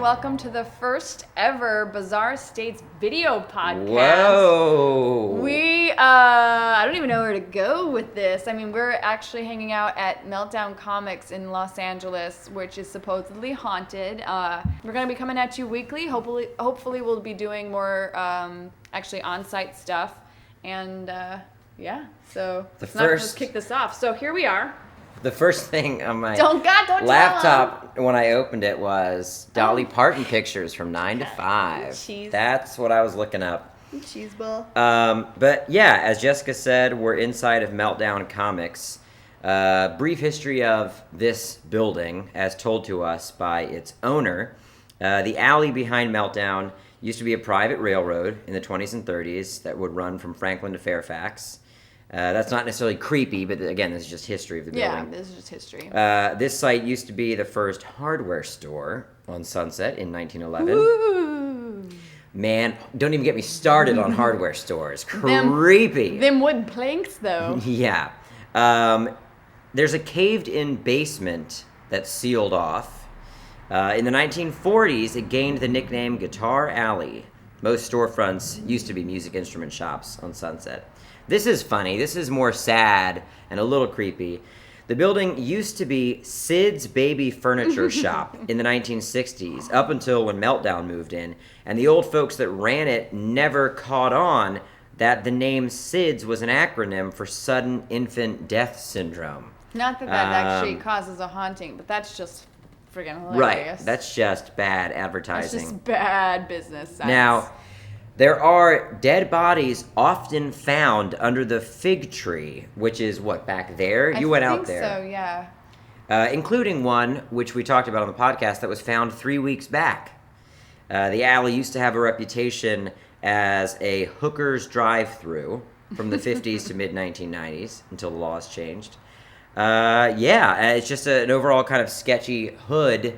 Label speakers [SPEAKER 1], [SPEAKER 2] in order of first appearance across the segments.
[SPEAKER 1] Welcome to the first ever Bizarre States video podcast.
[SPEAKER 2] Whoa!
[SPEAKER 1] I don't even know where to go with this. I mean, we're actually hanging out at Meltdown Comics in Los Angeles, which is supposedly haunted. We're going to be coming at you weekly. Hopefully we'll be doing more actually on-site stuff. And so let's kick this off. So here we are.
[SPEAKER 2] The first thing on my
[SPEAKER 1] laptop
[SPEAKER 2] when I opened it was Dolly Parton pictures from 9 to 5.
[SPEAKER 1] Jeez.
[SPEAKER 2] That's what I was looking up.
[SPEAKER 1] Cheeseball.
[SPEAKER 2] But yeah, as Jessica said, we're inside of Meltdown Comics. Brief history of this building, as told to us by its owner. The alley behind Meltdown used to be a private railroad in the 20s and 30s that would run from Franklin to Fairfax. That's not necessarily creepy, but again, this is just history of the building.
[SPEAKER 1] Yeah, this is just history.
[SPEAKER 2] This site used to be the first hardware store on Sunset in 1911.
[SPEAKER 1] Ooh.
[SPEAKER 2] Man, don't even get me started on hardware stores. Creepy.
[SPEAKER 1] Them wood planks, though.
[SPEAKER 2] Yeah. There's a caved-in basement that's sealed off. In the 1940s, it gained the nickname Guitar Alley. Most storefronts used to be music instrument shops on Sunset. This is funny. This is more sad and a little creepy. The building used to be Sid's Baby Furniture Shop in the 1960s, up until when Meltdown moved in. And the old folks that ran it never caught on that the name SIDS was an acronym for Sudden Infant Death Syndrome.
[SPEAKER 1] Not that actually causes a haunting, but that's just friggin' hilarious.
[SPEAKER 2] Right. That's just bad advertising.
[SPEAKER 1] That's just bad business sense.
[SPEAKER 2] Now, there are dead bodies often found under the fig tree, which is what, back there? You went out there.
[SPEAKER 1] I think so, yeah.
[SPEAKER 2] Including one, which we talked about on the podcast, that was found 3 weeks back. The alley used to have a reputation as a hooker's drive-through from the 50s to mid-1990s, until the laws changed. It's just an overall kind of sketchy hood,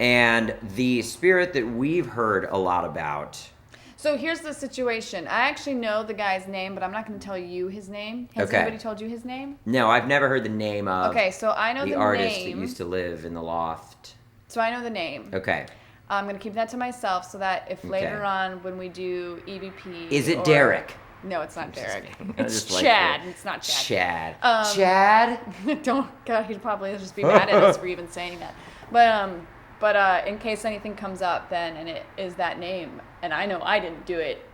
[SPEAKER 2] and the spirit that we've heard a lot about.
[SPEAKER 1] So here's the situation. I actually know the guy's name, but I'm not going to tell you his name. Has anybody told you his name?
[SPEAKER 2] No, I've never heard the name of
[SPEAKER 1] so I know the
[SPEAKER 2] artist
[SPEAKER 1] name.
[SPEAKER 2] that used to live in the loft.
[SPEAKER 1] So I know the name.
[SPEAKER 2] Okay.
[SPEAKER 1] I'm going to keep that to myself so that if later on when we do EVP...
[SPEAKER 2] Is it Derek?
[SPEAKER 1] No, it's not Derek.
[SPEAKER 2] It's
[SPEAKER 1] Chad. It's not Chad.
[SPEAKER 2] Chad?
[SPEAKER 1] God, he'd probably just be mad at us for even saying that. But in case anything comes up then and it is that name, and I know I didn't do it,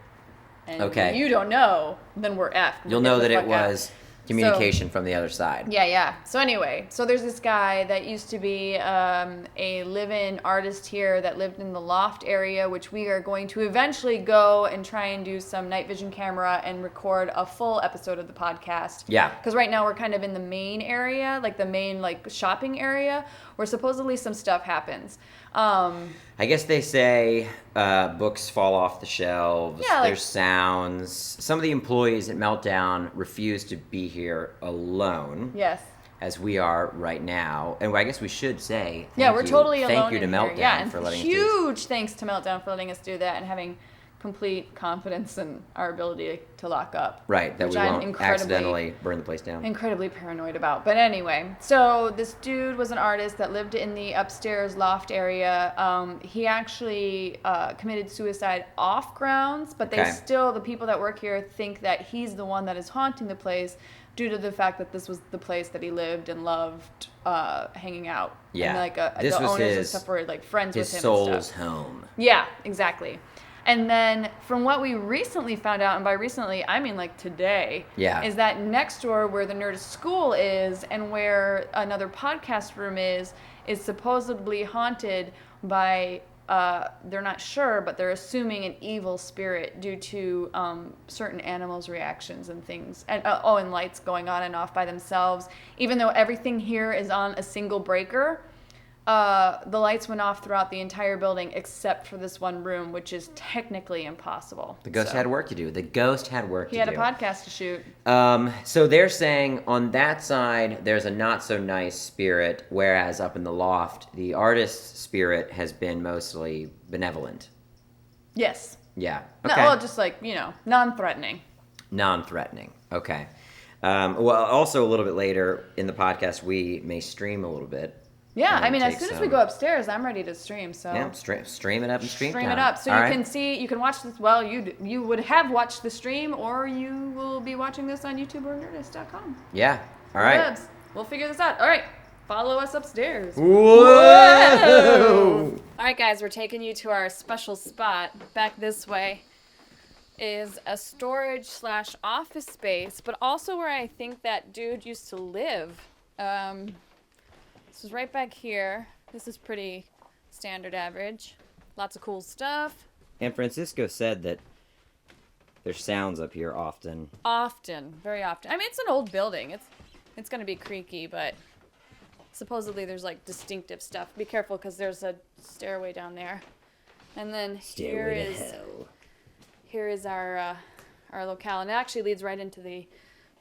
[SPEAKER 1] and you don't know, then we're effed.
[SPEAKER 2] You'll know that it was communication from the other side.
[SPEAKER 1] Yeah. So anyway, there's this guy that used to be a live-in artist here that lived in the loft area, which we are going to eventually go and try and do some night vision camera and record a full episode of the podcast.
[SPEAKER 2] Yeah.
[SPEAKER 1] Because right now we're kind of in the main area, like the main shopping area, where supposedly some stuff happens.
[SPEAKER 2] I guess they say books fall off the shelves, there's sounds. Some of the employees at Meltdown refuse to be here alone.
[SPEAKER 1] Yes.
[SPEAKER 2] As we are right now. And I guess we should say
[SPEAKER 1] we're totally alone.
[SPEAKER 2] Thank you to Meltdown for letting us do this.
[SPEAKER 1] Huge thanks to Meltdown for letting us do that and having complete confidence in our ability to lock up.
[SPEAKER 2] Right, that we won't accidentally burn the place down.
[SPEAKER 1] Incredibly paranoid about. But anyway, so this dude was an artist that lived in the upstairs loft area. He actually committed suicide off grounds, but the people that work here think that he's the one that is haunting the place due to the fact that this was the place that he lived and loved hanging out.
[SPEAKER 2] Yeah,
[SPEAKER 1] and the owners and stuff were friends with him.
[SPEAKER 2] His soul's home.
[SPEAKER 1] Yeah, exactly. And then from what we recently found out, and by recently I mean today, is that next door where the Nerdist School is and where another podcast room is supposedly haunted by, they're not sure, but they're assuming an evil spirit due to certain animals' reactions and things. And lights going on and off by themselves. Even though everything here is on a single breaker, the lights went off throughout the entire building except for this one room, which is technically impossible.
[SPEAKER 2] The ghost had work to do.
[SPEAKER 1] He had a podcast to shoot.
[SPEAKER 2] So they're saying on that side, there's a not so nice spirit, whereas up in the loft, the artist's spirit has been mostly benevolent.
[SPEAKER 1] Yes.
[SPEAKER 2] Yeah.
[SPEAKER 1] Okay. No, well, just non-threatening.
[SPEAKER 2] Non-threatening. Okay. Well, also a little bit later in the podcast, we may stream a little bit.
[SPEAKER 1] Yeah, I mean, as soon as we go upstairs, I'm ready to stream. So
[SPEAKER 2] yeah, stream it up and stream
[SPEAKER 1] it up, so you can watch this. Well, you would have watched the stream, or you will be watching this on YouTube or Nerdist.com.
[SPEAKER 2] Yeah. All right.
[SPEAKER 1] We'll figure this out. All right. Follow us upstairs.
[SPEAKER 2] Whoa!
[SPEAKER 1] All right, guys, we're taking you to our special spot. Back this way is a storage/office space, but also where I think that dude used to live. This is right back here. This is pretty standard average. Lots of cool stuff.
[SPEAKER 2] And Francisco said that there's sounds up here often.
[SPEAKER 1] Very often. I mean, it's an old building. It's going to be creaky, but supposedly there's like distinctive stuff. Be careful because there's a stairway down there. And then here is our locale, and it actually leads right into the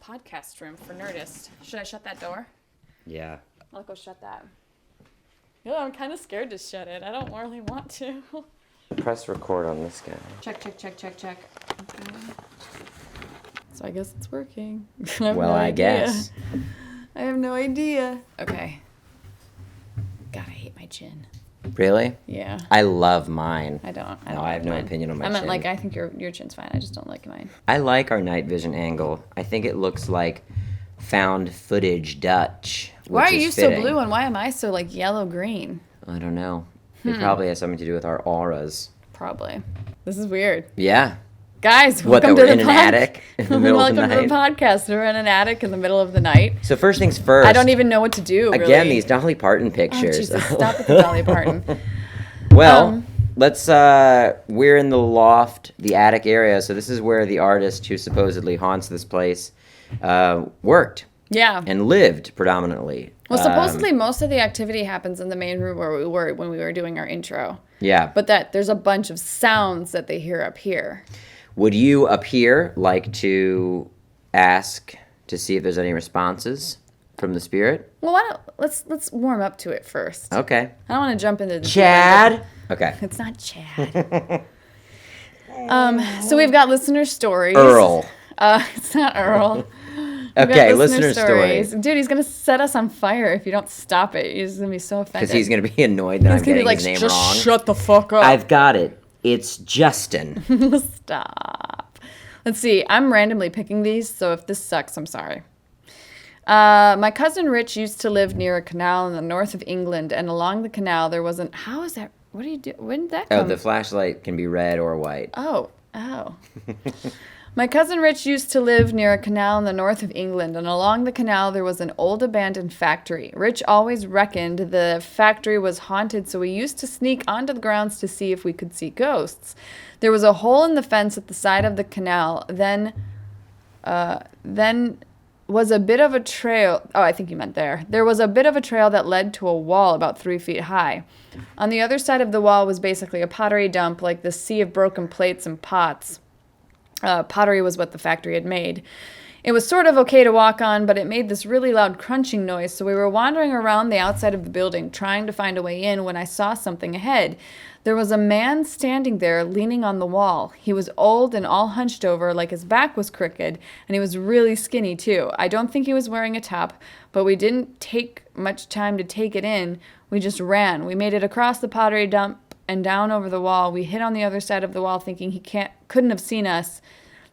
[SPEAKER 1] podcast room for Nerdist. Should I shut that door?
[SPEAKER 2] Yeah.
[SPEAKER 1] I'll go shut that. Yeah, I'm kind of scared to shut it. I don't really want to.
[SPEAKER 2] Press record on this guy.
[SPEAKER 1] Check. Okay. So I guess it's working.
[SPEAKER 2] I guess.
[SPEAKER 1] I have no idea. Okay. God, I hate my chin.
[SPEAKER 2] Really?
[SPEAKER 1] Yeah.
[SPEAKER 2] I love mine.
[SPEAKER 1] I don't
[SPEAKER 2] I have no opinion on my chin.
[SPEAKER 1] I meant like, I think your chin's fine. I just don't like mine.
[SPEAKER 2] I like our night vision angle. I think it looks like found footage Dutch.
[SPEAKER 1] Why are you so blue and why am I so like yellow green?
[SPEAKER 2] I don't know. It probably has something to do with our auras.
[SPEAKER 1] Probably. This is weird.
[SPEAKER 2] Yeah.
[SPEAKER 1] Guys, welcome to the
[SPEAKER 2] in an attic in the middle of the night.
[SPEAKER 1] Welcome to the podcast. We're in an attic in the middle of the night.
[SPEAKER 2] So first things first.
[SPEAKER 1] I don't even know what to do.
[SPEAKER 2] Again, these Dolly Parton pictures.
[SPEAKER 1] Oh, Jesus, stop with the Dolly Parton.
[SPEAKER 2] Well, we're in the loft, the attic area. So this is where the artist who supposedly haunts this place worked.
[SPEAKER 1] Yeah.
[SPEAKER 2] And lived predominantly.
[SPEAKER 1] Well, supposedly most of the activity happens in the main room where we were when we were doing our intro.
[SPEAKER 2] Yeah.
[SPEAKER 1] But there's a bunch of sounds that they hear up here.
[SPEAKER 2] Would you up here like to ask to see if there's any responses from the spirit?
[SPEAKER 1] Well, let's warm up to it first.
[SPEAKER 2] Okay.
[SPEAKER 1] I don't want to jump into the
[SPEAKER 2] Chad. Okay.
[SPEAKER 1] It's not Chad. So we've got listener stories.
[SPEAKER 2] Earl.
[SPEAKER 1] It's not Earl.
[SPEAKER 2] Okay, listener stories.
[SPEAKER 1] Dude, he's going to set us on fire if you don't stop it. He's going to be so offended.
[SPEAKER 2] Because he's going to be annoyed that I'm getting his name
[SPEAKER 1] just
[SPEAKER 2] wrong.
[SPEAKER 1] Shut the fuck up.
[SPEAKER 2] I've got it. It's Justin.
[SPEAKER 1] Stop. Let's see. I'm randomly picking these, so if this sucks, I'm sorry. My cousin Rich used to live near a canal in the north of England, and along the canal there was how is that? What do you do? When did that come?
[SPEAKER 2] Oh, the flashlight can be red or white.
[SPEAKER 1] Oh. My cousin Rich used to live near a canal in the north of England, and along the canal there was an old abandoned factory. Rich always reckoned the factory was haunted, so we used to sneak onto the grounds to see if we could see ghosts. There was a hole in the fence at the side of the canal. Then was a bit of a trail. Oh, I think you meant there. There was a bit of a trail that led to a wall about 3 feet high. On the other side of the wall was basically a pottery dump, like the sea of broken plates and pots. Pottery was what the factory had made. It was sort of okay to walk on, but it made this really loud crunching noise, so we were wandering around the outside of the building, trying to find a way in, when I saw something ahead. There was a man standing there, leaning on the wall. He was old and all hunched over, like his back was crooked, and he was really skinny, too. I don't think he was wearing a top, but we didn't take much time to take it in. We just ran. We made it across the pottery dump and down over the wall. We hid on the other side of the wall, thinking he couldn't have seen us.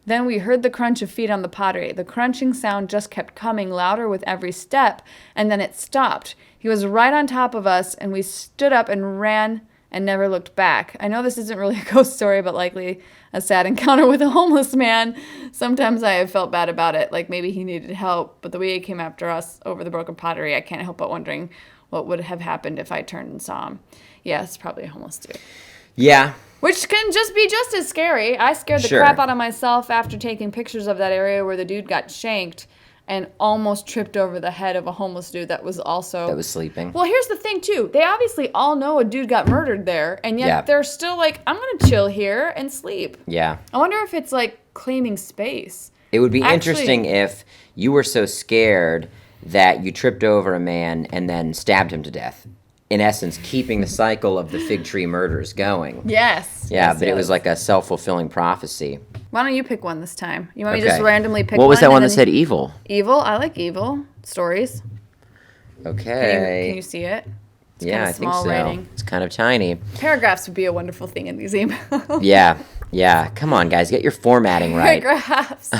[SPEAKER 1] Then we heard the crunch of feet on the pottery. The crunching sound just kept coming louder with every step, and then it stopped. He was right on top of us, and we stood up and ran and never looked back. I know this isn't really a ghost story, but likely a sad encounter with a homeless man. Sometimes I have felt bad about it, like maybe he needed help, but the way he came after us over the broken pottery, I can't help but wondering what would have happened if I turned and saw him. Yeah, it's probably a homeless dude.
[SPEAKER 2] Yeah.
[SPEAKER 1] Which can just be just as scary. I scared the crap out of myself after taking pictures of that area where the dude got shanked and almost tripped over the head of a homeless dude that was
[SPEAKER 2] sleeping.
[SPEAKER 1] Well, here's the thing, too. They obviously all know a dude got murdered there, and yet they're still like, I'm going to chill here and sleep.
[SPEAKER 2] Yeah.
[SPEAKER 1] I wonder if it's like claiming space.
[SPEAKER 2] It would be interesting if you were so scared that you tripped over a man and then stabbed him to death. in essence, keeping the cycle of the fig tree murders going.
[SPEAKER 1] Yes.
[SPEAKER 2] Yeah,
[SPEAKER 1] yes,
[SPEAKER 2] but it was like a self-fulfilling prophecy.
[SPEAKER 1] Why don't you pick one this time? You want me to just randomly pick one?
[SPEAKER 2] What was that one that said evil?
[SPEAKER 1] Evil? I like evil stories.
[SPEAKER 2] Okay.
[SPEAKER 1] Can you see it? It's
[SPEAKER 2] yeah,
[SPEAKER 1] kind of
[SPEAKER 2] I think so.
[SPEAKER 1] writing.
[SPEAKER 2] It's kind of tiny.
[SPEAKER 1] Paragraphs would be a wonderful thing in these emails.
[SPEAKER 2] Yeah. Come on, guys. Get your formatting right.
[SPEAKER 1] Paragraphs.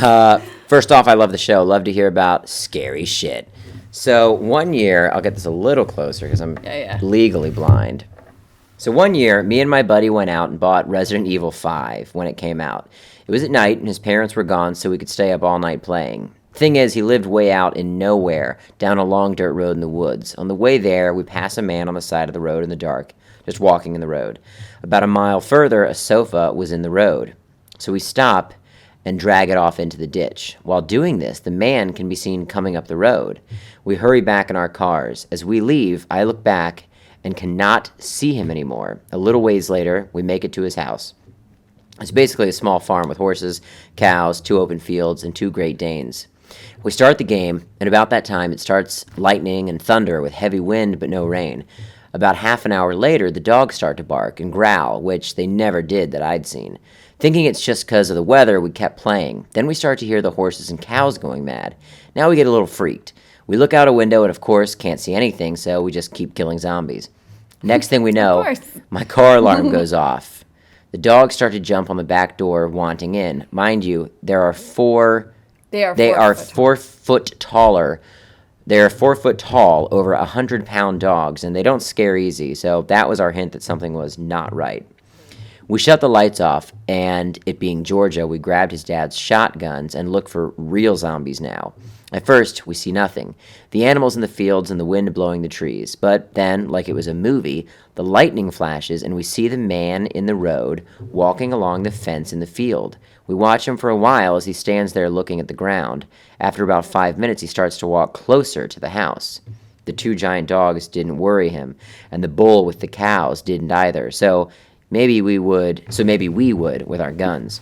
[SPEAKER 2] First off, I love the show. Love to hear about scary shit. So one year, I'll get this a little closer because I'm legally blind. So one year, me and my buddy went out and bought Resident Evil 5 when it came out. It was at night, and his parents were gone, so we could stay up all night playing. Thing is, he lived way out in nowhere, down a long dirt road in the woods. On the way there, we pass a man on the side of the road in the dark, just walking in the road. About a mile further, a sofa was in the road. So we stop and drag it off into the ditch. While doing this, the man can be seen coming up the road. We hurry back in our cars. As we leave, I look back and cannot see him anymore. A little ways later, we make it to his house. It's basically a small farm with horses, cows, 2 open fields, and 2 Great Danes. We start the game, and about that time it starts lightning and thunder with heavy wind but no rain. About half an hour later, the dogs start to bark and growl, which they never did that I'd seen. Thinking it's just because of the weather, we kept playing. Then we start to hear the horses and cows going mad. Now we get a little freaked. We look out a window and, of course, can't see anything, so we just keep killing zombies. Next thing we know, my car alarm goes off. The dogs start to jump on the back door, wanting in. Mind you, They are 4 foot taller. They are 4 foot tall, over 100-pound dogs, and they don't scare easy, so that was our hint that something was not right. We shut the lights off, and it being Georgia, we grabbed his dad's shotguns and look for real zombies now. At first, we see nothing. The animals in the fields and the wind blowing the trees. But then, like it was a movie, the lightning flashes and we see the man in the road walking along the fence in the field. We watch him for a while as he stands there looking at the ground. After about 5 minutes, he starts to walk closer to the house. The 2 giant dogs didn't worry him, and the bull with the cows didn't either. So maybe we would with our guns.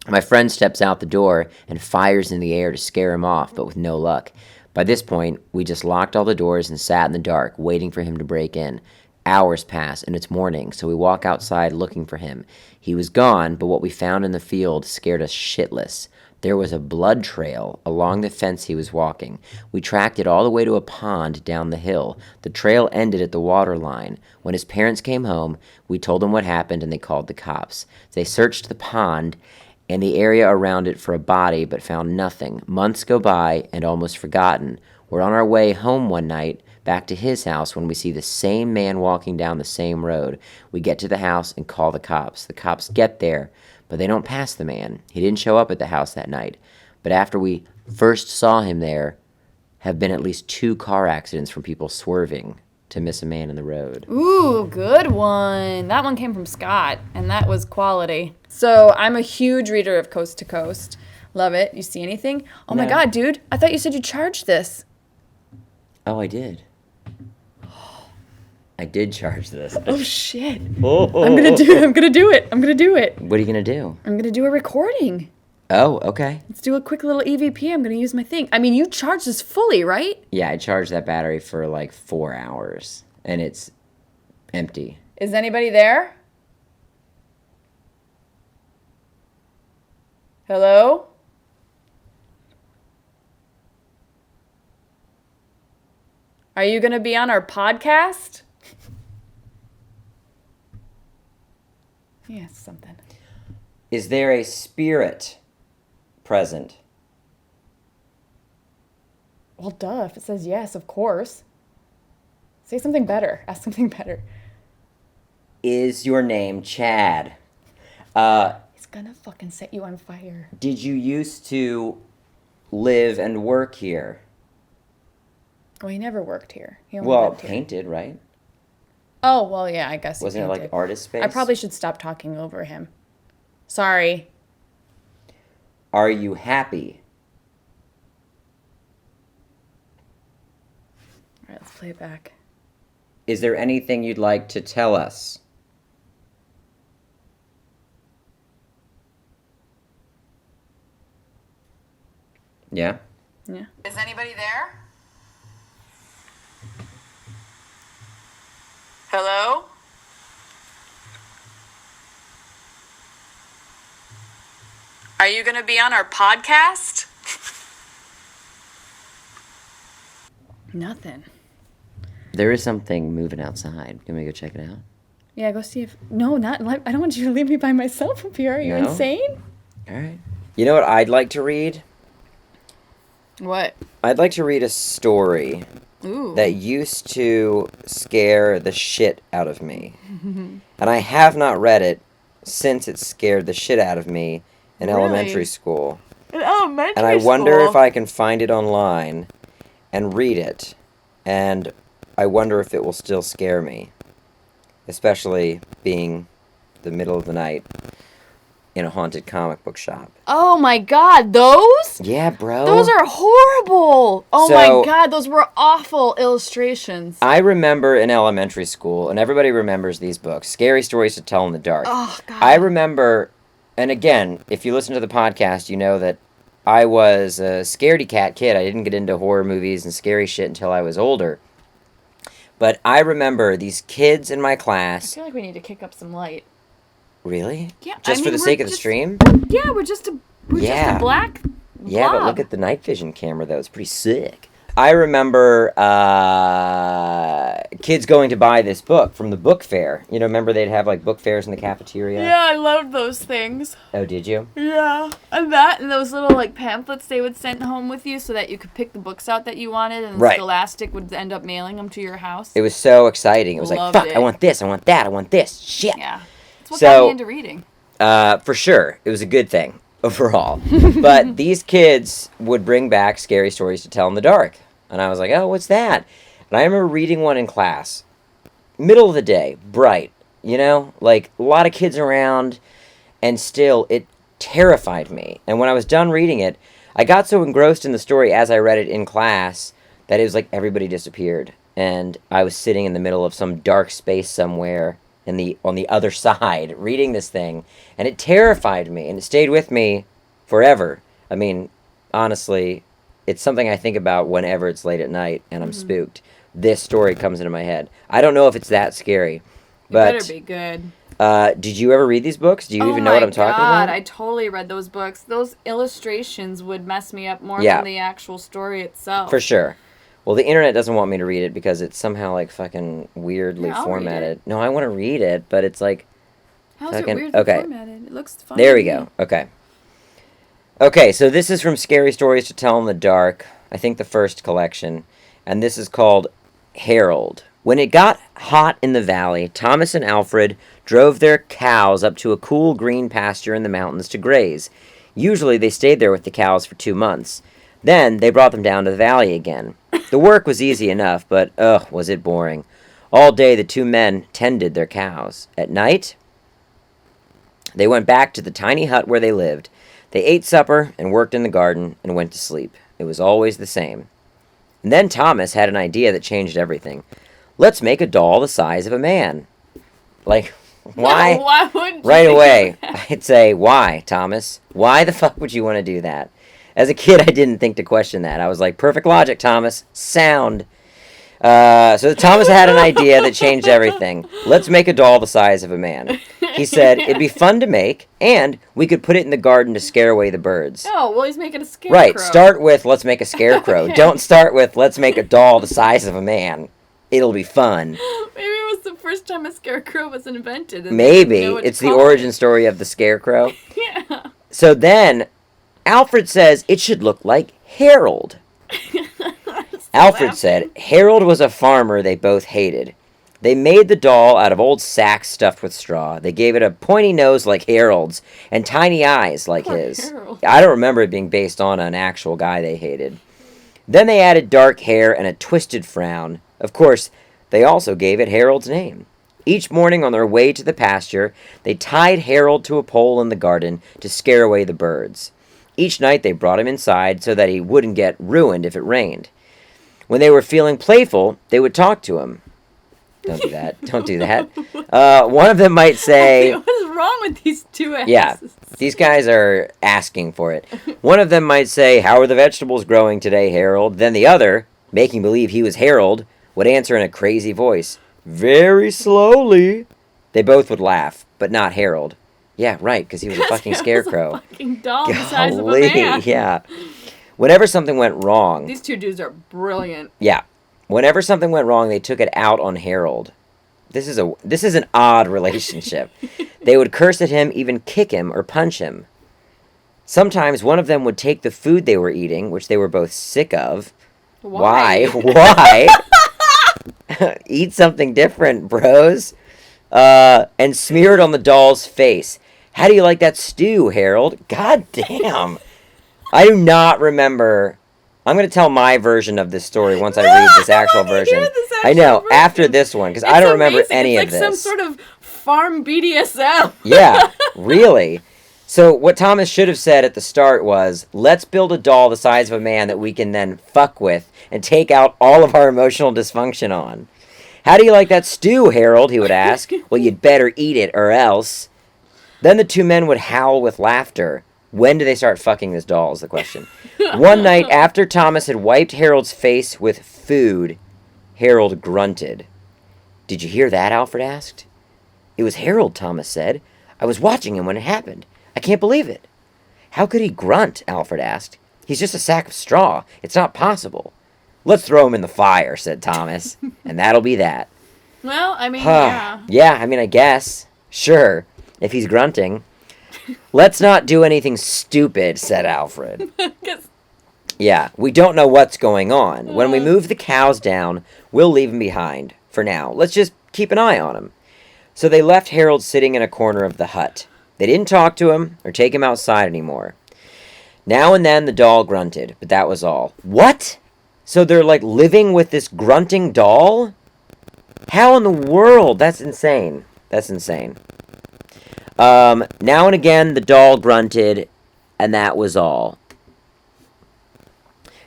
[SPEAKER 2] My friend steps out the door and fires in the air to scare him off, but with no luck. By this point, we just locked all the doors and sat in the dark, waiting for him to break in. Hours pass, and it's morning, so we walk outside looking for him. He was gone, but what we found in the field scared us shitless. There was a blood trail along the fence he was walking. We tracked it all the way to a pond down the hill. The trail ended at the water line. When his parents came home, we told them what happened, and they called the cops. They searched the pond and the area around it for a body, but found nothing. Months go by and almost forgotten. We're on our way home one night, back to his house, when we see the same man walking down the same road. We get to the house and call the cops. The cops get there, but they don't pass the man. He didn't show up at the house that night. But after we first saw him there, have been at least 2 car accidents from people swerving to miss a man in the road.
[SPEAKER 1] Ooh, good one. That one came from Scott, and that was quality. So I'm a huge reader of Coast to Coast. Love it. You see anything? Oh my God, dude. I thought you said you charged this.
[SPEAKER 2] Oh, I did. I did charge this.
[SPEAKER 1] Oh shit. I'm gonna do it.
[SPEAKER 2] What are you gonna do?
[SPEAKER 1] I'm gonna do a recording.
[SPEAKER 2] Oh, okay.
[SPEAKER 1] Let's do a quick little EVP. I'm gonna use my thing. I mean, you charged this fully, right?
[SPEAKER 2] Yeah, I charged that battery for like 4 hours, and it's empty.
[SPEAKER 1] Is anybody there? Hello? Are you gonna be on our podcast? Yeah, something.
[SPEAKER 2] Is there a spirit present?
[SPEAKER 1] Well, duh. If it says yes, of course. Say something better. Ask something better.
[SPEAKER 2] Is your name Chad?
[SPEAKER 1] He's gonna fucking set you on fire.
[SPEAKER 2] Did you used to live and work here?
[SPEAKER 1] Well, he never worked here. He only lived here.
[SPEAKER 2] Painted, right?
[SPEAKER 1] Oh, well, yeah, I guess
[SPEAKER 2] Wasn't it like artist space?
[SPEAKER 1] I probably should stop talking over him. Sorry.
[SPEAKER 2] Are you happy?
[SPEAKER 1] All right, let's play it back.
[SPEAKER 2] Is there anything you'd like to tell us? Yeah?
[SPEAKER 1] Yeah. Is anybody there? Hello? Are you going to be on our podcast? Nothing.
[SPEAKER 2] There is something moving outside. Can we go check it out?
[SPEAKER 1] Yeah, go see if... No, not... I don't want you to leave me by myself up here. Are you insane?
[SPEAKER 2] All right. You know what I'd like to read?
[SPEAKER 1] What?
[SPEAKER 2] I'd like to read a story that used to scare the shit out of me. And I have not read it since it scared the shit out of me in elementary school.
[SPEAKER 1] In elementary school?
[SPEAKER 2] And I wonder if I can find it online and read it. And I wonder if it will still scare me. Especially being the middle of the night in a haunted comic book shop.
[SPEAKER 1] Oh my god, those?
[SPEAKER 2] Yeah, bro.
[SPEAKER 1] Those are horrible. Oh my god, those were awful illustrations.
[SPEAKER 2] I remember in elementary school, and everybody remembers these books, Scary Stories to Tell in the Dark.
[SPEAKER 1] Oh, God.
[SPEAKER 2] I remember, and again, if you listen to the podcast, you know that I was a scaredy cat kid. I didn't get into horror movies and scary shit until I was older. But I remember these kids in my class.
[SPEAKER 1] I feel like we need to kick up some light.
[SPEAKER 2] Really?
[SPEAKER 1] Yeah.
[SPEAKER 2] Just for the sake of the stream?
[SPEAKER 1] Yeah, we're just a black blob.
[SPEAKER 2] Yeah, but look at the night vision camera, though. It's pretty sick. I remember kids going to buy this book from the book fair. You know, remember they'd have, like, book fairs in the cafeteria?
[SPEAKER 1] Yeah, I loved those things.
[SPEAKER 2] Oh, did you?
[SPEAKER 1] Yeah. And those little, like, pamphlets they would send home with you so that you could pick the books out that you wanted, and Scholastic would end up mailing them to your house.
[SPEAKER 2] It was so exciting. It was like, fuck, I want this, I want that, I want this. Shit.
[SPEAKER 1] Yeah. That's what got me into reading.
[SPEAKER 2] For sure. It was a good thing overall. But these kids would bring back Scary Stories to Tell in the Dark. And I was like, oh, what's that? And I remember reading one in class. Middle of the day, bright. You know? Like, a lot of kids around. And still, it terrified me. And when I was done reading it, I got so engrossed in the story as I read it in class that it was like everybody disappeared. And I was sitting in the middle of some dark space somewhere on the other side, reading this thing, and it terrified me, and it stayed with me forever. I mean, honestly, it's something I think about whenever it's late at night and I'm spooked. This story comes into my head. I don't know if it's that scary, but
[SPEAKER 1] it better be good.
[SPEAKER 2] Did you ever read these books? Do you even know what I'm talking about?
[SPEAKER 1] I totally read those books. Those illustrations would mess me up more than the actual story itself.
[SPEAKER 2] For sure. Well, the internet doesn't want me to read it because it's somehow, like, fucking weirdly formatted. No, I want to read it, but it's, like...
[SPEAKER 1] How's it weirdly formatted? It looks fun.
[SPEAKER 2] There we go. Okay. Okay, so this is from Scary Stories to Tell in the Dark. I think the first collection. And this is called Harold. When it got hot in the valley, Thomas and Alfred drove their cows up to a cool green pasture in the mountains to graze. Usually they stayed there with the cows for 2 months. Then they brought them down to the valley again. The work was easy enough, but was it boring. All day the two men tended their cows. At night, they went back to the tiny hut where they lived. They ate supper and worked in the garden and went to sleep. It was always the same. And then Thomas had an idea that changed everything. Let's make a doll the size of a man. Like, why?
[SPEAKER 1] No, why wouldn't you
[SPEAKER 2] right away, I'd say, why, Thomas? Why the fuck would you want to do that? As a kid, I didn't think to question that. I was like, perfect logic, Thomas. Sound. So Thomas had an idea that changed everything. Let's make a doll the size of a man. He said, it'd be fun to make, and we could put it in the garden to scare away the birds.
[SPEAKER 1] Oh, well, he's making a scarecrow.
[SPEAKER 2] Right, start with, let's make a scarecrow. Okay. Don't start with, let's make a doll the size of a man. It'll be fun.
[SPEAKER 1] Maybe it was the first time a scarecrow was invented.
[SPEAKER 2] Maybe. It's the origin story of the scarecrow.
[SPEAKER 1] Yeah.
[SPEAKER 2] So then... Alfred says it should look like Harold. Alfred said Harold was a farmer they both hated. They made the doll out of old sacks stuffed with straw. They gave it a pointy nose like Harold's and tiny eyes like his.
[SPEAKER 1] Harold.
[SPEAKER 2] I don't remember it being based on an actual guy they hated. Then they added dark hair and a twisted frown. Of course, they also gave it Harold's name. Each morning on their way to the pasture, they tied Harold to a pole in the garden to scare away the birds. Each night they brought him inside so that he wouldn't get ruined if it rained. When they were feeling playful, they would talk to him. Don't do that. Don't do that. One of them might say...
[SPEAKER 1] What is wrong with these two asses?
[SPEAKER 2] Yeah, these guys are asking for it. One of them might say, how are the vegetables growing today, Harold? Then the other, making believe he was Harold, would answer in a crazy voice. Very slowly. They both would laugh, but not Harold. Yeah, right, because he was a fucking scarecrow.
[SPEAKER 1] Was a fucking doll the size of a man.
[SPEAKER 2] Yeah. Whenever something went wrong...
[SPEAKER 1] These two dudes are brilliant.
[SPEAKER 2] Yeah. Whenever something went wrong, they took it out on Harold. This is an odd relationship. They would curse at him, even kick him or punch him. Sometimes one of them would take the food they were eating, which they were both sick of. Why? Eat something different, bros. And smear it on the doll's face. How do you like that stew, Harold? God damn. I do not remember. I'm going to tell my version of this story once I read this actual version. I know, version. After this one, because I don't remember any of this.
[SPEAKER 1] It's like some sort of farm BDSM.
[SPEAKER 2] Yeah, really. So what Thomas should have said at the start was, let's build a doll the size of a man that we can then fuck with and take out all of our emotional dysfunction on. How do you like that stew, Harold? He would ask. Well, you'd better eat it or else. Then the two men would howl with laughter. When do they start fucking this doll is the question. One night, after Thomas had wiped Harold's face with food, Harold grunted. Did you hear that? Alfred asked. It was Harold, Thomas said. I was watching him when it happened. I can't believe it. How could he grunt? Alfred asked. He's just a sack of straw. It's not possible. Let's throw him in the fire, said Thomas. And that'll be that.
[SPEAKER 1] Well, I mean, yeah.
[SPEAKER 2] Yeah, I mean, I guess. Sure, if he's grunting. Let's not do anything stupid, said Alfred. Yeah, we don't know what's going on. When we move the cows down, we'll leave them behind. For now, let's just keep an eye on him. So they left Harold sitting in a corner of the hut. They didn't talk to him or take him outside anymore. Now and then the doll grunted, but that was all. What? So they're like living with this grunting doll? How in the world? That's insane. That's insane. Now and again the doll grunted, and that was all.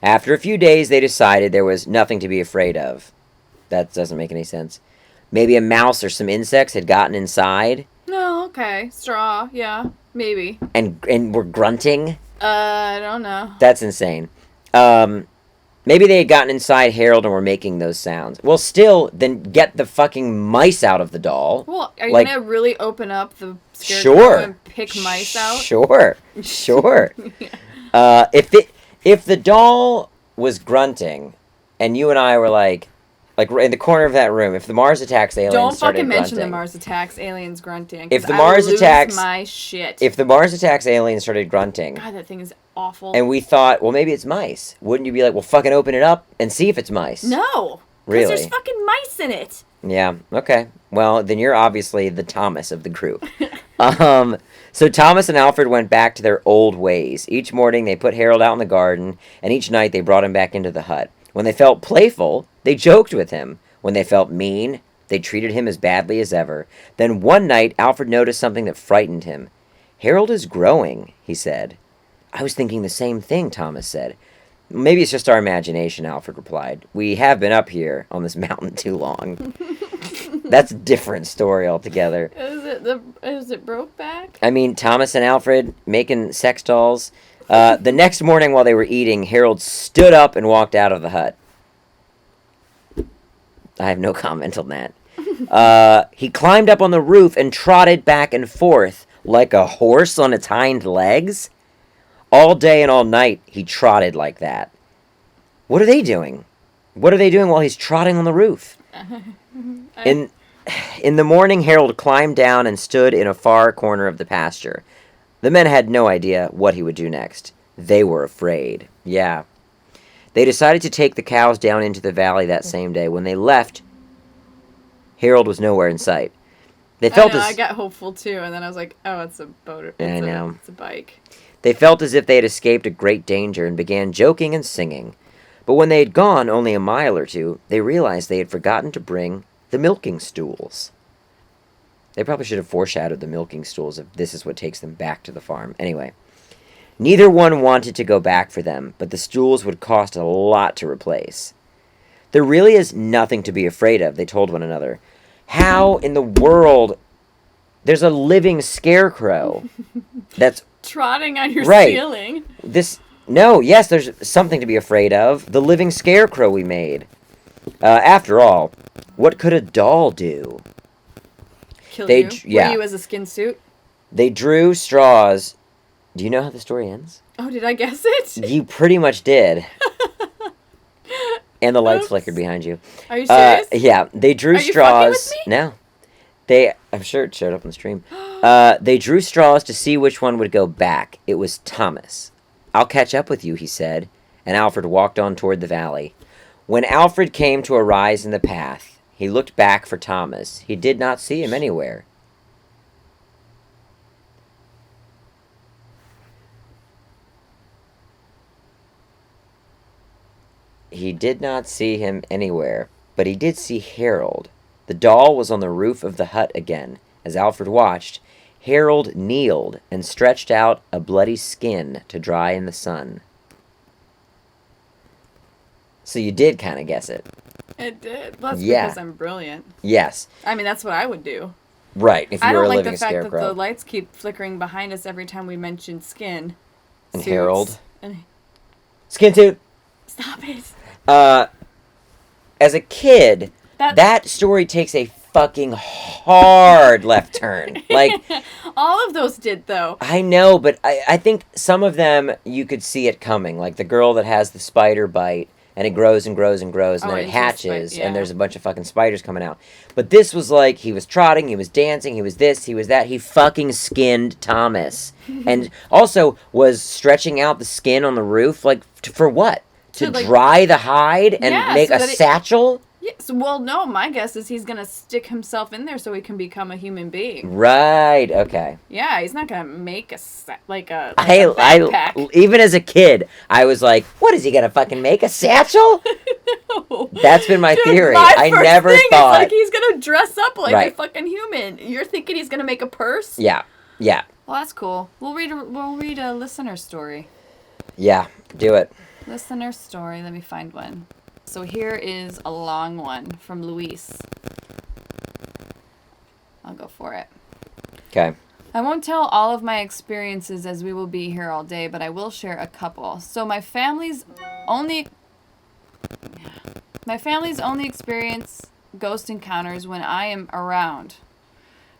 [SPEAKER 2] After a few days, they decided there was nothing to be afraid of. That doesn't make any sense. Maybe a mouse or some insects had gotten inside.
[SPEAKER 1] No, okay. Straw, yeah, maybe.
[SPEAKER 2] And were grunting?
[SPEAKER 1] I don't know.
[SPEAKER 2] That's insane. Maybe they had gotten inside Harold and were making those sounds. Well, still, then get the fucking mice out of the doll.
[SPEAKER 1] Well, are you going to really open up the scarecrow and pick mice out?
[SPEAKER 2] Sure. Yeah. If the doll was grunting, and you and I were like in the corner of that room, if the Mars Attacks aliens started grunting.
[SPEAKER 1] Don't fucking mention the Mars Attacks aliens grunting.
[SPEAKER 2] If the Mars Attacks
[SPEAKER 1] my shit.
[SPEAKER 2] If the Mars Attacks aliens started grunting.
[SPEAKER 1] God, that thing is awful.
[SPEAKER 2] And we thought, well, maybe it's mice. Wouldn't you be like, well, fucking open it up and see if it's mice?
[SPEAKER 1] No.
[SPEAKER 2] Really?
[SPEAKER 1] Because there's fucking mice in it.
[SPEAKER 2] Yeah, okay. Well, then you're obviously the Thomas of the group. So Thomas and Alfred went back to their old ways. Each morning they put Harold out in the garden, and each night they brought him back into the hut. When they felt playful, they joked with him. When they felt mean, they treated him as badly as ever. Then one night, Alfred noticed something that frightened him. Harold is growing, he said. I was thinking the same thing, Thomas said. Maybe it's just our imagination, Alfred replied. We have been up here on this mountain too long. That's a different story altogether.
[SPEAKER 1] Is it Brokeback?
[SPEAKER 2] I mean, Thomas and Alfred making sex dolls. The next morning while they were eating, Harold stood up and walked out of the hut. I have no comment on that. He climbed up on the roof and trotted back and forth like a horse on its hind legs. All day and all night, he trotted like that. What are they doing? What are they doing while he's trotting on the roof? In the morning, Harold climbed down and stood in a far corner of the pasture. The men had no idea what he would do next. They were afraid. Yeah. They decided to take the cows down into the valley that same day. When they left, Harold was nowhere in sight. They felt
[SPEAKER 1] I got hopeful too, and then I was like, oh, it's a boat. It's a bike.
[SPEAKER 2] They felt as if they had escaped a great danger and began joking and singing. But when they had gone only a mile or two, they realized they had forgotten to bring the milking stools. They probably should have foreshadowed the milking stools if this is what takes them back to the farm. Anyway, neither one wanted to go back for them, but the stools would cost a lot to replace. There really is nothing to be afraid of, they told one another. How in the world... There's a living scarecrow that's...
[SPEAKER 1] trotting on your ceiling.
[SPEAKER 2] There's something to be afraid of. The living scarecrow we made. After all, What could a doll do?
[SPEAKER 1] Kill you? Wear you as a skin suit?
[SPEAKER 2] They drew straws. Do you know how the story ends?
[SPEAKER 1] Oh, did I guess it?
[SPEAKER 2] You pretty much did. And the lights flickered behind you.
[SPEAKER 1] Are you serious?
[SPEAKER 2] Yeah, they drew straws.
[SPEAKER 1] You fucking with
[SPEAKER 2] me? No. I'm sure it showed up on the stream. They drew straws to see which one would go back. It was Thomas. I'll catch up with you, he said, and Alfred walked on toward the valley. When Alfred came to a rise in the path, he looked back for Thomas. He did not see him anywhere. He did not see him anywhere, but he did see Harold. The doll was on the roof of the hut again. As Alfred watched, Harold kneeled and stretched out a bloody skin to dry in the sun. So you did kind of guess it.
[SPEAKER 1] It did. Well, that's because I'm brilliant.
[SPEAKER 2] Yes.
[SPEAKER 1] I mean, that's what I would do.
[SPEAKER 2] Right, if you were a living scarecrow.
[SPEAKER 1] I don't like the fact that the lights keep flickering behind us every time we mention skin.
[SPEAKER 2] And suits. Harold. Skin suit!
[SPEAKER 1] Stop it.
[SPEAKER 2] As a kid, that story takes a fucking hard left turn. Like,
[SPEAKER 1] all of those did, though.
[SPEAKER 2] I know, but I think some of them you could see it coming. Like the girl that has the spider bite, and it grows and grows and grows, and then it hatches, and there's a bunch of fucking spiders coming out. But this was like, he was trotting, he was dancing, he was this, he was that. He fucking skinned Thomas. And also was stretching out the skin on the roof, like, for what? To dry the hide and make a satchel?
[SPEAKER 1] Yes. Well, no, my guess is he's going to stick himself in there so he can become a human being.
[SPEAKER 2] Right, okay.
[SPEAKER 1] Yeah, he's not going to make a backpack.
[SPEAKER 2] Even as a kid, I was like, what, is he going to fucking make a satchel? No. That's been my theory. I never thought.
[SPEAKER 1] Like he's going to dress up like a fucking human. You're thinking he's going to make a purse?
[SPEAKER 2] Yeah, yeah.
[SPEAKER 1] Well, that's cool. We'll read a listener story.
[SPEAKER 2] Yeah, do it.
[SPEAKER 1] Listener story. Let me find one. So here is a long one from Luis. I'll go for it.
[SPEAKER 2] Okay.
[SPEAKER 1] I won't tell all of my experiences as we will be here all day, but I will share a couple. So my family's only experience ghost encounters when I am around.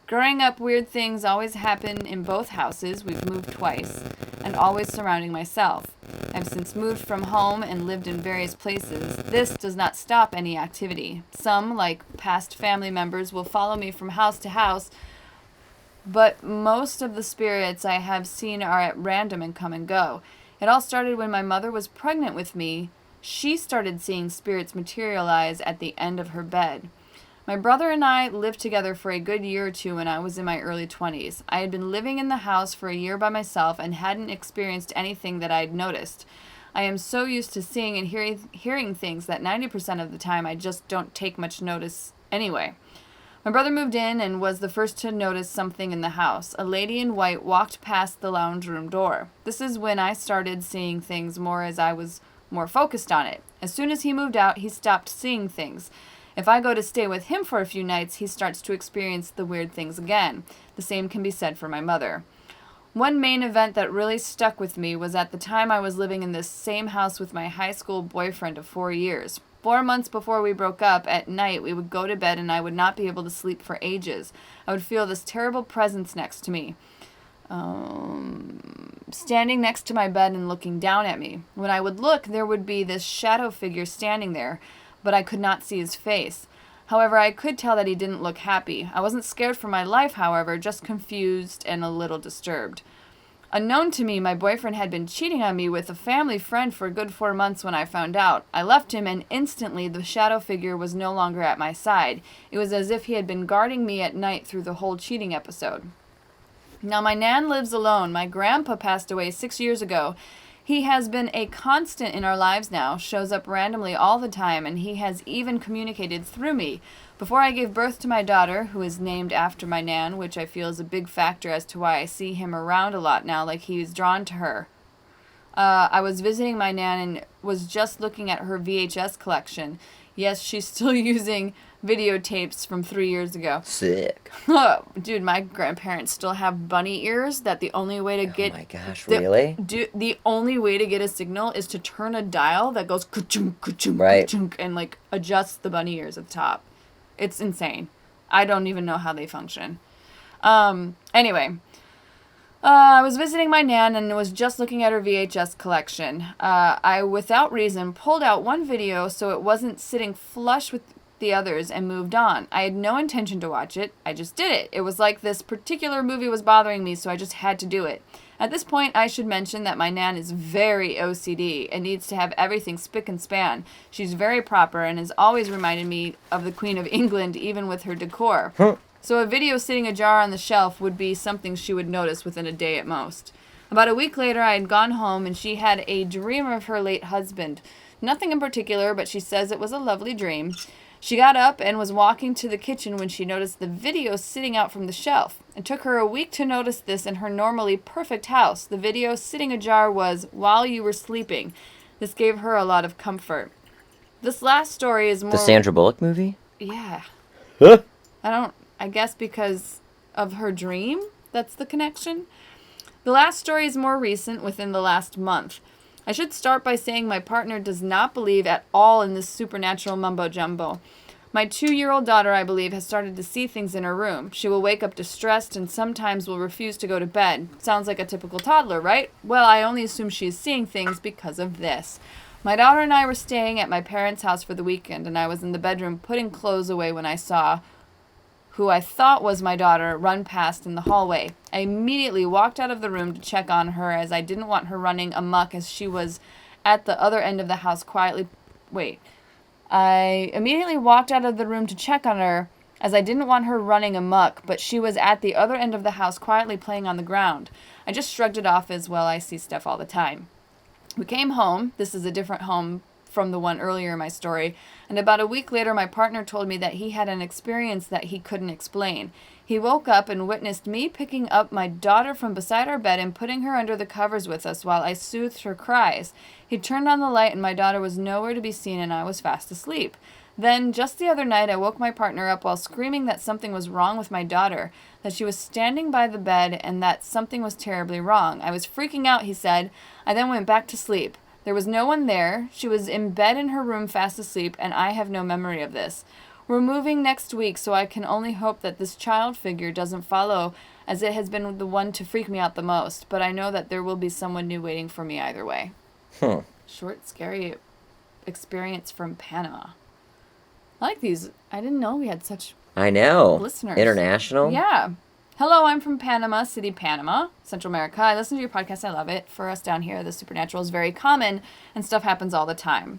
[SPEAKER 1] Growing up, weird things always happen in both houses. We've moved twice, and always surrounding myself. I've since moved from home and lived in various places. This does not stop any activity. Some, like past family members, will follow me from house to house, but most of the spirits I have seen are at random and come and go. It all started when my mother was pregnant with me. She started seeing spirits materialize at the end of her bed. My brother and I lived together for a good year or two when I was in my early 20s. I had been living in the house for a year by myself and hadn't experienced anything that I'd noticed. I am so used to seeing and hearing things that 90% of the time I just don't take much notice anyway. My brother moved in and was the first to notice something in the house. A lady in white walked past the lounge room door. This is when I started seeing things more as I was more focused on it. As soon as he moved out, he stopped seeing things. If I go to stay with him for a few nights, he starts to experience the weird things again. The same can be said for my mother. One main event that really stuck with me was at the time I was living in this same house with my high school boyfriend of 4 years. 4 months before we broke up, at night we would go to bed and I would not be able to sleep for ages. I would feel this terrible presence next to me, standing next to my bed and looking down at me. When I would look, there would be this shadow figure standing there, but I could not see his face. However, I could tell that he didn't look happy. I wasn't scared for my life, however, just confused and a little disturbed. Unknown to me, my boyfriend had been cheating on me with a family friend for a good 4 months when I found out. I left him, and instantly the shadow figure was no longer at my side. It was as if he had been guarding me at night through the whole cheating episode. Now, my nan lives alone. My grandpa passed away 6 years ago. He has been a constant in our lives now, shows up randomly all the time, and he has even communicated through me. Before I gave birth to my daughter, who is named after my nan, which I feel is a big factor as to why I see him around a lot now, like he is drawn to her. I was visiting my nan and was just looking at her VHS collection. Yes, she's still using videotapes from 3 years ago.
[SPEAKER 2] Sick.
[SPEAKER 1] Dude, my grandparents still have bunny ears that the only way to get...
[SPEAKER 2] Oh my gosh, really?
[SPEAKER 1] The only way to get a signal is to turn a dial that goes ka-chunk, ka-chunk,
[SPEAKER 2] right.
[SPEAKER 1] ka-chunk, and like adjust the bunny ears at the top. It's insane. I don't even know how they function. Anyway, I was visiting my nan and was just looking at her VHS collection. I, without reason, pulled out one video so it wasn't sitting flush with the others and moved on. I had no intention to watch it. I just did it. It was like this particular movie was bothering me, so I just had to do it. At this point, I should mention that my nan is very OCD and needs to have everything spick and span. She's very proper and has always reminded me of the Queen of England, even with her decor. So a video sitting ajar on the shelf would be something she would notice within a day at most. About a week later, I had gone home and she had a dream of her late husband. Nothing in particular, but she says it was a lovely dream. She got up and was walking to the kitchen when she noticed the video sitting out from the shelf. It took her a week to notice this in her normally perfect house. The video sitting ajar was "While You Were Sleeping." This gave her a lot of comfort. This last story is more...
[SPEAKER 2] The Sandra Bullock movie?
[SPEAKER 1] Yeah.
[SPEAKER 2] Huh?
[SPEAKER 1] I guess because of her dream, that's the connection. The last story is more recent, within the last month. I should start by saying my partner does not believe at all in this supernatural mumbo-jumbo. My 2-year-old daughter, I believe, has started to see things in her room. She will wake up distressed and sometimes will refuse to go to bed. Sounds like a typical toddler, right? Well, I only assume she is seeing things because of this. My daughter and I were staying at my parents' house for the weekend, and I was in the bedroom putting clothes away when I saw who I thought was my daughter run past in the hallway. I immediately walked out of the room to check on her, as I didn't want her running amok as she was at the other end of the house quietly... I immediately walked out of the room to check on her, as I didn't want her running amok, but she was at the other end of the house quietly playing on the ground. I just shrugged it off as, well, I see stuff all the time. We came home. This is a different home from the one earlier in my story, and about a week later my partner told me that he had an experience that he couldn't explain. He woke up and witnessed me picking up my daughter from beside our bed and putting her under the covers with us while I soothed her cries. He turned on the light and my daughter was nowhere to be seen and I was fast asleep. Then, just the other night, I woke my partner up while screaming that something was wrong with my daughter, that she was standing by the bed and that something was terribly wrong. I was freaking out, he said. I then went back to sleep. There was no one there. She was in bed in her room fast asleep, and I have no memory of this. We're moving next week, so I can only hope that this child figure doesn't follow, as it has been the one to freak me out the most, but I know that there will be someone new waiting for me either way. Short, scary experience from Panama. I like these. I didn't know we had such listeners.
[SPEAKER 2] International?
[SPEAKER 1] Yeah. Hello, I'm from Panama City, Panama, Central America. I listen to your podcast. I love it. For us down here, the supernatural is very common, and stuff happens all the time.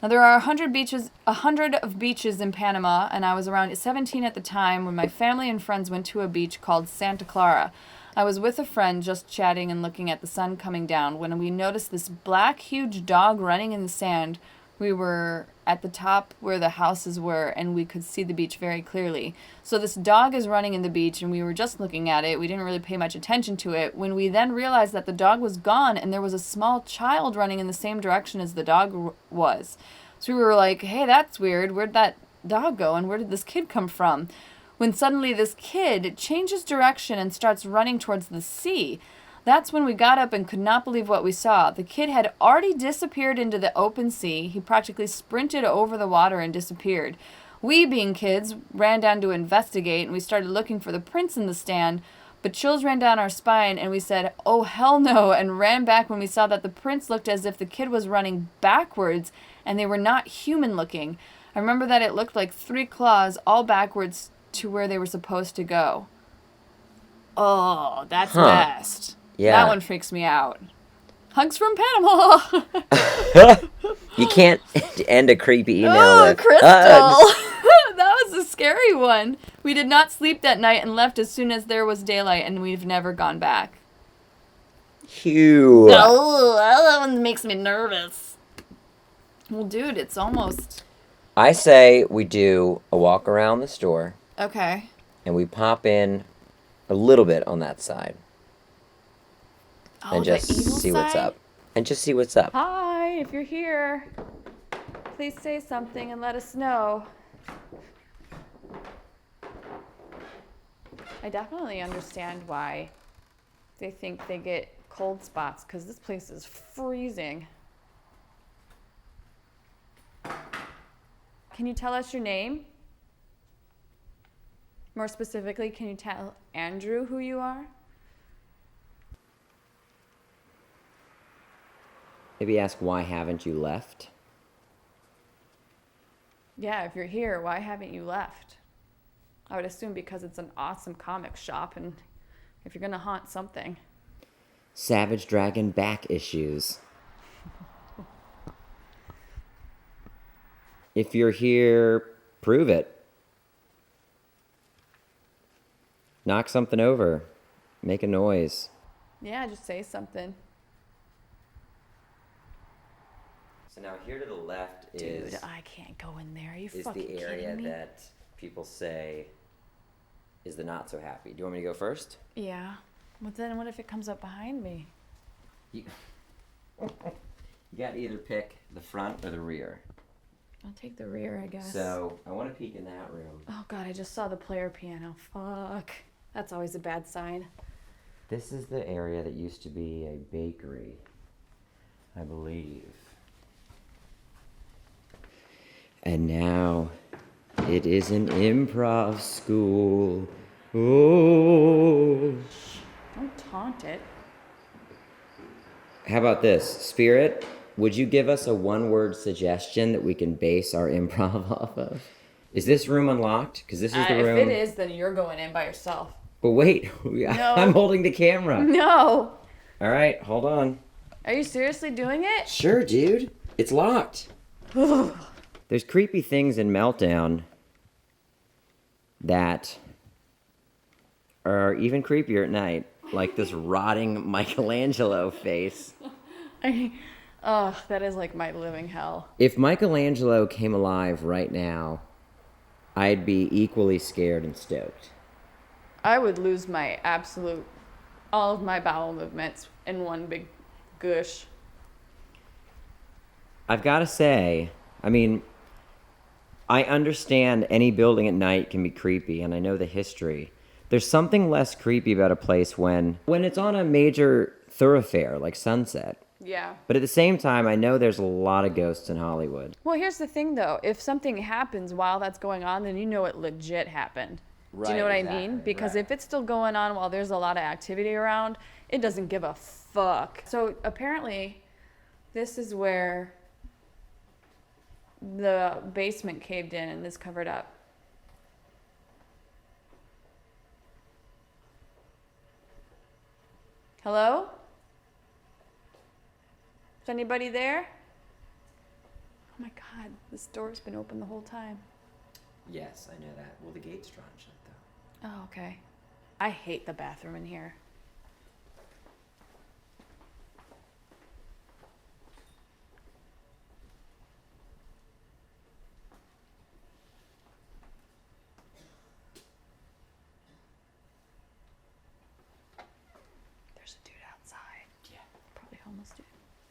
[SPEAKER 1] Now, there are 100 of beaches in Panama, and I was around 17 at the time when my family and friends went to a beach called Santa Clara. I was with a friend just chatting and looking at the sun coming down when we noticed this black, huge dog running in the sand. We were at the top where the houses were, and we could see the beach very clearly. So this dog is running in the beach, and we were just looking at it. We didn't really pay much attention to it. When we then realized that the dog was gone, and there was a small child running in the same direction as the dog was. So we were like, hey, that's weird. Where'd that dog go, and where did this kid come from? When suddenly this kid changes direction and starts running towards the sea. That's when we got up and could not believe what we saw. The kid had already disappeared into the open sea. He practically sprinted over the water and disappeared. We, being kids, ran down to investigate, and we started looking for the prints in the stand, but chills ran down our spine, and we said, oh, hell no, and ran back when we saw that the prints looked as if the kid was running backwards, and they were not human-looking. I remember that it looked like 3 claws all backwards to where they were supposed to go. Oh, that's best.
[SPEAKER 2] Yeah.
[SPEAKER 1] That one freaks me out. Hugs from Panama.
[SPEAKER 2] You can't end a creepy email with
[SPEAKER 1] Crystal. That was a scary one. We did not sleep that night and left as soon as there was daylight, and we've never gone back.
[SPEAKER 2] Phew.
[SPEAKER 1] Oh, that one makes me nervous. Well, dude, it's almost...
[SPEAKER 2] I say we do a walk around the store.
[SPEAKER 1] Okay.
[SPEAKER 2] And we pop in a little bit on that side.
[SPEAKER 1] Oh,
[SPEAKER 2] and just see what's up. And just see what's up.
[SPEAKER 1] Hi, if you're here, please say something and let us know. I definitely understand why they think they get cold spots, because this place is freezing. Can you tell us your name? More specifically, can you tell Andrew who you are?
[SPEAKER 2] Maybe ask, why haven't you left?
[SPEAKER 1] Yeah, if you're here, why haven't you left? I would assume because it's an awesome comic shop, and if you're going to haunt something.
[SPEAKER 2] Savage Dragon back issues. If you're here, prove it. Knock something over. Make a noise.
[SPEAKER 1] Yeah, just say something.
[SPEAKER 2] So now here to the left is...
[SPEAKER 1] Dude, I can't go in there. Are you
[SPEAKER 2] is
[SPEAKER 1] fucking
[SPEAKER 2] the area
[SPEAKER 1] kidding me?
[SPEAKER 2] that people say is the not so happy. Do you want me to go first?
[SPEAKER 1] Yeah. But then what if it comes up behind me?
[SPEAKER 2] You got to either pick the front or the rear.
[SPEAKER 1] I'll take the rear, I guess.
[SPEAKER 2] So I want to peek in that room.
[SPEAKER 1] Oh god, I just saw the player piano. Fuck. That's always a bad sign.
[SPEAKER 2] This is the area that used to be a bakery, I believe. And now it is an improv school. Oh.
[SPEAKER 1] Don't taunt it.
[SPEAKER 2] How about this? Spirit, would you give us a one-word suggestion that we can base our improv off of? Is this room unlocked? Because this is the room.
[SPEAKER 1] If it is, then you're going in by yourself.
[SPEAKER 2] But wait,
[SPEAKER 1] No.
[SPEAKER 2] I'm holding the camera.
[SPEAKER 1] No.
[SPEAKER 2] All right, hold on.
[SPEAKER 1] Are you seriously doing it?
[SPEAKER 2] Sure, dude. It's locked. There's creepy things in Meltdown that are even creepier at night, like this rotting Michelangelo face.
[SPEAKER 1] That is like my living hell.
[SPEAKER 2] If Michelangelo came alive right now, I'd be equally scared and stoked.
[SPEAKER 1] I would lose all of my bowel movements in one big gush.
[SPEAKER 2] I've got to say, I mean, I understand any building at night can be creepy, and I know the history. There's something less creepy about a place when it's on a major thoroughfare like Sunset.
[SPEAKER 1] Yeah.
[SPEAKER 2] But at the same time, I know there's a lot of ghosts in Hollywood.
[SPEAKER 1] Well, here's the thing, though. If something happens while that's going on, then you know it legit happened.
[SPEAKER 2] Right,
[SPEAKER 1] do you know what
[SPEAKER 2] exactly,
[SPEAKER 1] I mean? Because
[SPEAKER 2] right.
[SPEAKER 1] if it's still going on while there's a lot of activity around, it doesn't give a fuck. So apparently, this is where the basement caved in and is covered up. Hello? Is anybody there? Oh my god, this door's been open the whole time.
[SPEAKER 2] Yes, I know that. Well, the gate's drawn shut, though.
[SPEAKER 1] Oh, okay. I hate the bathroom in here. There's a dude outside.
[SPEAKER 2] Yeah.
[SPEAKER 1] Probably homeless dude.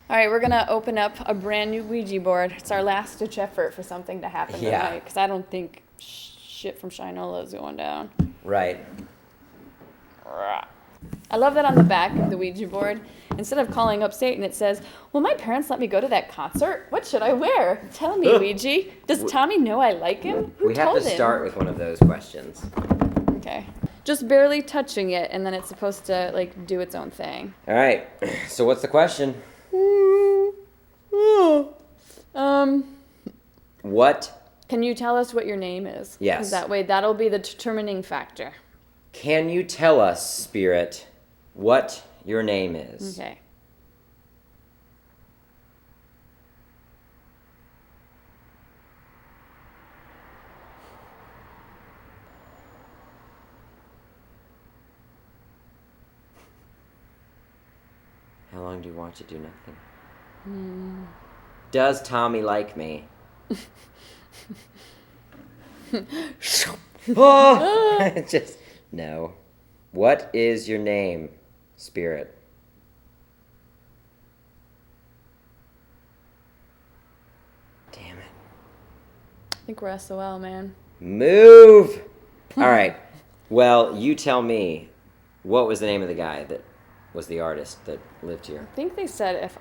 [SPEAKER 1] All right, we're going to open up a brand new Ouija board. It's our last-ditch effort for something to happen tonight, because I don't think shit from Shinola is going down.
[SPEAKER 2] Right.
[SPEAKER 1] I love that on the back of the Ouija board, instead of calling up Satan, it says, "Will my parents let me go to that concert? What should I wear? Tell me, Ouija. Does Tommy know I like him? Who
[SPEAKER 2] we have
[SPEAKER 1] told
[SPEAKER 2] to
[SPEAKER 1] him?"
[SPEAKER 2] start with one of those questions.
[SPEAKER 1] Okay. Just barely touching it, and then it's supposed to, like, do its own thing.
[SPEAKER 2] All right. So what's the question? What?
[SPEAKER 1] Can you tell us what your name is?
[SPEAKER 2] Yes.
[SPEAKER 1] 'Cause that way, that'll be the determining factor.
[SPEAKER 2] Can you tell us, Spirit, what your name is?
[SPEAKER 1] Okay.
[SPEAKER 2] How long do you watch it do nothing? Does Tommy like me? Oh! Just no. What is your name, Spirit? Damn it.
[SPEAKER 1] I think we're SOL, man.
[SPEAKER 2] Move! All right. Well, you tell me, what was the name of the guy that was the artist that lived here?
[SPEAKER 1] I think they said if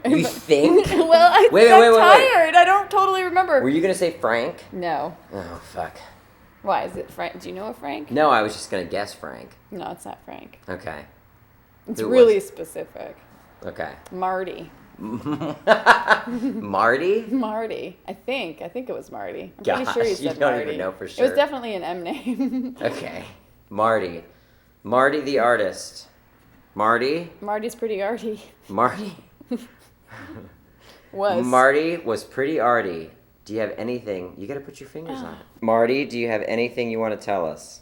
[SPEAKER 2] You think?
[SPEAKER 1] Well, I'm tired. I don't totally remember.
[SPEAKER 2] Were you going to say Frank?
[SPEAKER 1] No.
[SPEAKER 2] Oh, fuck.
[SPEAKER 1] Why, is it Frank? Do you know a Frank?
[SPEAKER 2] No, I was just going to guess Frank.
[SPEAKER 1] No, it's not Frank.
[SPEAKER 2] Okay.
[SPEAKER 1] It's really specific.
[SPEAKER 2] Okay.
[SPEAKER 1] Marty.
[SPEAKER 2] Marty?
[SPEAKER 1] Marty. I think it was Marty. I'm pretty sure you said
[SPEAKER 2] you don't
[SPEAKER 1] Marty.
[SPEAKER 2] even know for sure.
[SPEAKER 1] It was definitely an M name.
[SPEAKER 2] Okay. Marty. Marty the artist. Marty?
[SPEAKER 1] Marty's pretty arty.
[SPEAKER 2] Marty?
[SPEAKER 1] Was.
[SPEAKER 2] Marty was pretty arty. Do you have anything? You got to put your fingers on it. Marty, do you have anything you want to tell us?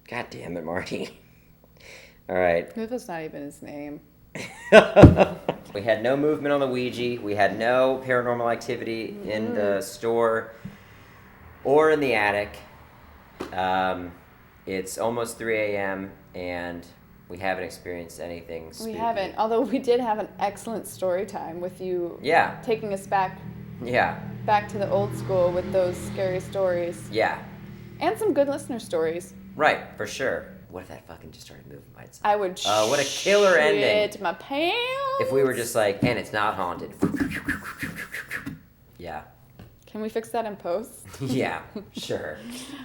[SPEAKER 2] God damn it, Marty. All right.
[SPEAKER 1] That's not even his name.
[SPEAKER 2] We had no movement on the Ouija. We had no paranormal activity in the store or in the attic. It's almost 3 a.m. and we haven't experienced anything spooky.
[SPEAKER 1] We haven't, although we did have an excellent story time with you.
[SPEAKER 2] Yeah.
[SPEAKER 1] Taking us back.
[SPEAKER 2] Yeah.
[SPEAKER 1] Back to the old school with those scary stories.
[SPEAKER 2] Yeah.
[SPEAKER 1] And some good listener stories.
[SPEAKER 2] Right, for sure. What if that fucking just started moving by itself?
[SPEAKER 1] I would
[SPEAKER 2] what a killer ending.
[SPEAKER 1] Shit my pants.
[SPEAKER 2] If we were just like, and it's not haunted. Yeah.
[SPEAKER 1] Can we fix that in post?
[SPEAKER 2] Yeah, sure.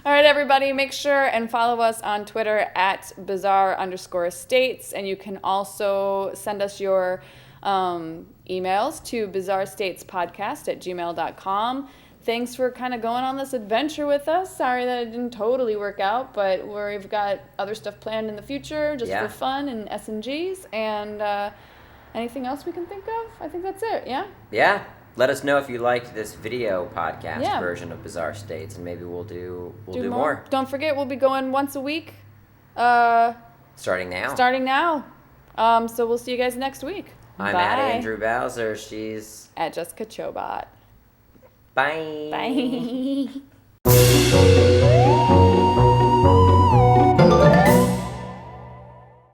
[SPEAKER 1] All right, everybody, make sure and follow us on Twitter at bizarre_states. And you can also send us your emails to bizarrestatespodcast@gmail.com. Thanks for kind of going on this adventure with us. Sorry that it didn't totally work out, but we've got other stuff planned in the future just for fun and S&Gs. And anything else we can think of? I think that's it, yeah?
[SPEAKER 2] Yeah. Let us know if you liked this video podcast version of Bizarre States, and maybe we'll do more.
[SPEAKER 1] Don't forget, we'll be going once a week.
[SPEAKER 2] Starting now.
[SPEAKER 1] So we'll see you guys next week.
[SPEAKER 2] I'm at Andrew Bowser. She's
[SPEAKER 1] at Jessica Chobot.
[SPEAKER 2] Bye.
[SPEAKER 1] Bye.